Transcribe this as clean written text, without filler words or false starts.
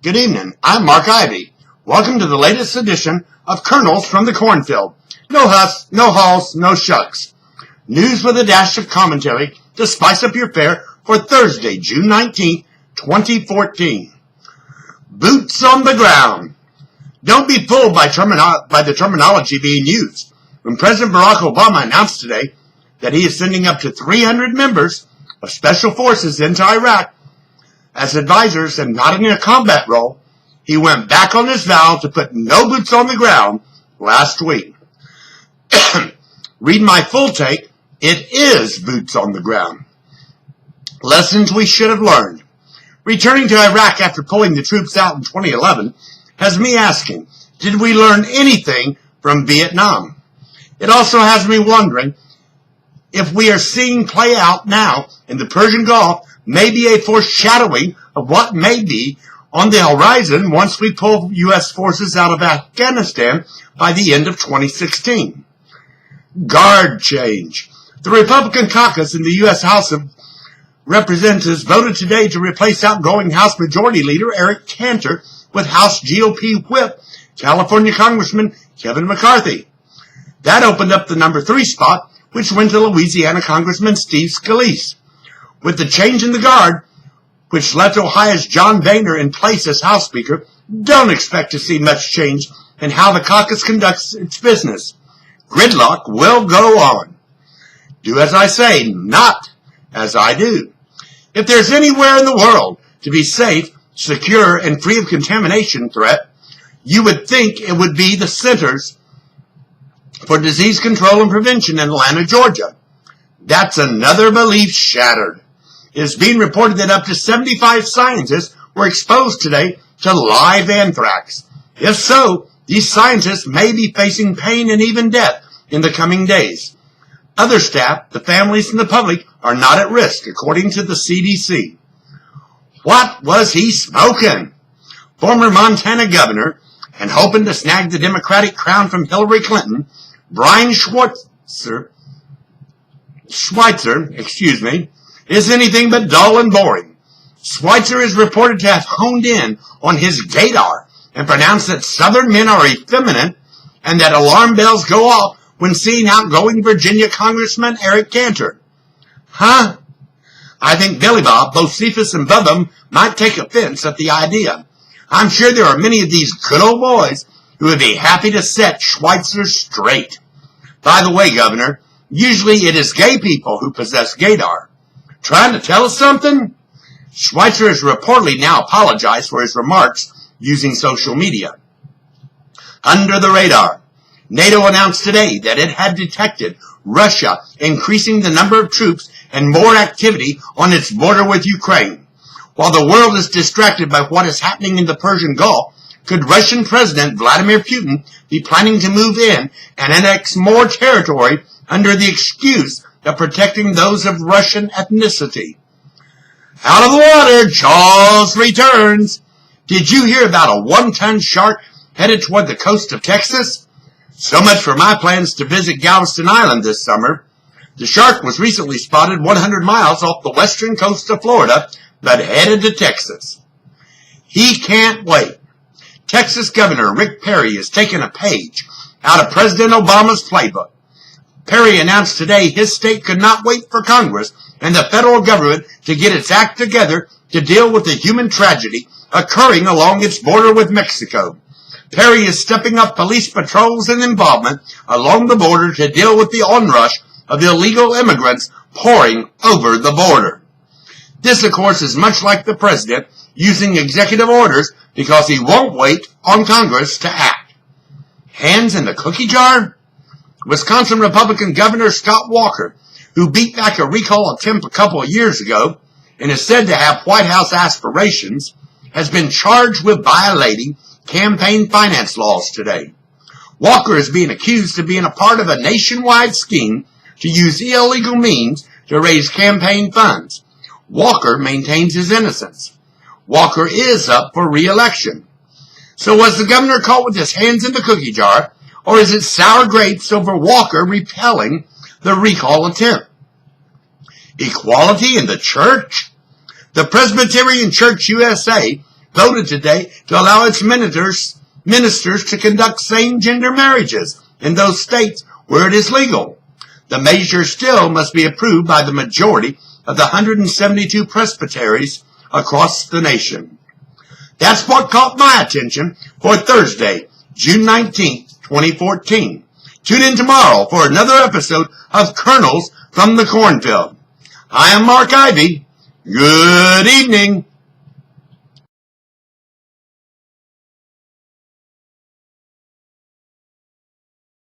Good evening. I'm Mark Ivy. Welcome to the latest edition of Kernels from the Cornfield. No huffs, no hauls, no shucks. News with a dash of commentary to spice up your fare for Thursday, June 19th, 2014. Boots on the ground. Don't be fooled by the terminology being used. When President Barack Obama announced today that he is sending up to 300 members of special forces into Iraq as advisors and not in a combat role, he went back on his vow to put no boots on the ground last week. Read my full take. It is boots on the ground. Lessons we should have learned. Returning to Iraq after pulling the troops out in 2011 has me asking, did we learn anything from Vietnam? It also has me wondering if we are seeing play out now in the Persian Gulf may be a foreshadowing of what may be on the horizon once we pull U.S. forces out of Afghanistan by the end of 2016. Guard change. The Republican caucus in the U.S. House of Representatives voted today to replace outgoing House Majority Leader Eric Cantor with House GOP whip California Congressman Kevin McCarthy. That opened up the number 3 spot, which went to Louisiana Congressman Steve Scalise. With the change in the guard, which left Ohio's John Boehner in place as House Speaker, don't expect to see much change in how the caucus conducts its business. Gridlock will go on. Do as I say, not as I do. If there's anywhere in the world to be safe, secure, and free of contamination threat, you would think it would be the Centers for Disease Control and Prevention in Atlanta, Georgia. That's another belief shattered. It is being reported that up to 75 scientists were exposed today to live anthrax. If so, these scientists may be facing pain and even death in the coming days. Other staff, the families, and the public are not at risk, according to the CDC. What was he smoking? Former Montana governor, and hoping to snag the Democratic crown from Hillary Clinton, Brian Schweitzer, is anything but dull and boring. Schweitzer is reported to have honed in on his gaydar and pronounced that Southern men are effeminate and that alarm bells go off when seeing outgoing Virginia Congressman Eric Cantor. Huh? I think Billy Bob, both Cephas and Bubba might take offense at the idea. I'm sure there are many of these good old boys who would be happy to set Schweitzer straight. By the way, Governor, usually it is gay people who possess gaydar. Trying to tell us something? Schweitzer has reportedly now apologized for his remarks using social media. Under the radar, NATO announced today that it had detected Russia increasing the number of troops and more activity on its border with Ukraine. While the world is distracted by what is happening in the Persian Gulf, could Russian President Vladimir Putin be planning to move in and annex more territory under the excuse of protecting those of Russian ethnicity? Out of the water, Jaws returns. Did you hear about a 1-ton shark headed toward the coast of Texas? So much for my plans to visit Galveston Island this summer. The shark was recently spotted 100 miles off the western coast of Florida, but headed to Texas. He can't wait. Texas Governor Rick Perry has taken a page out of President Obama's playbook. Perry announced today his state could not wait for Congress and the federal government to get its act together to deal with the human tragedy occurring along its border with Mexico. Perry is stepping up police patrols and involvement along the border to deal with the onrush of illegal immigrants pouring over the border. This, of course, is much like the president using executive orders because he won't wait on Congress to act. Hands in the cookie jar? Wisconsin Republican Governor Scott Walker, who beat back a recall attempt a couple of years ago and is said to have White House aspirations, has been charged with violating campaign finance laws today. Walker is being accused of being a part of a nationwide scheme to use illegal means to raise campaign funds. Walker maintains his innocence. Walker is up for re-election. So was the governor caught with his hands in the cookie jar, or is it sour grapes over Walker repelling the recall attempt? Equality in the church? The Presbyterian Church USA voted today to allow its ministers to conduct same-gender marriages in those states where it is legal. The measure still must be approved by the majority of the 172 presbyteries across the nation. That's what caught my attention for Thursday, June 19th, 2014. Tune in tomorrow for another episode of Kernels from the Cornfield. I am Mark Ivy. Good evening.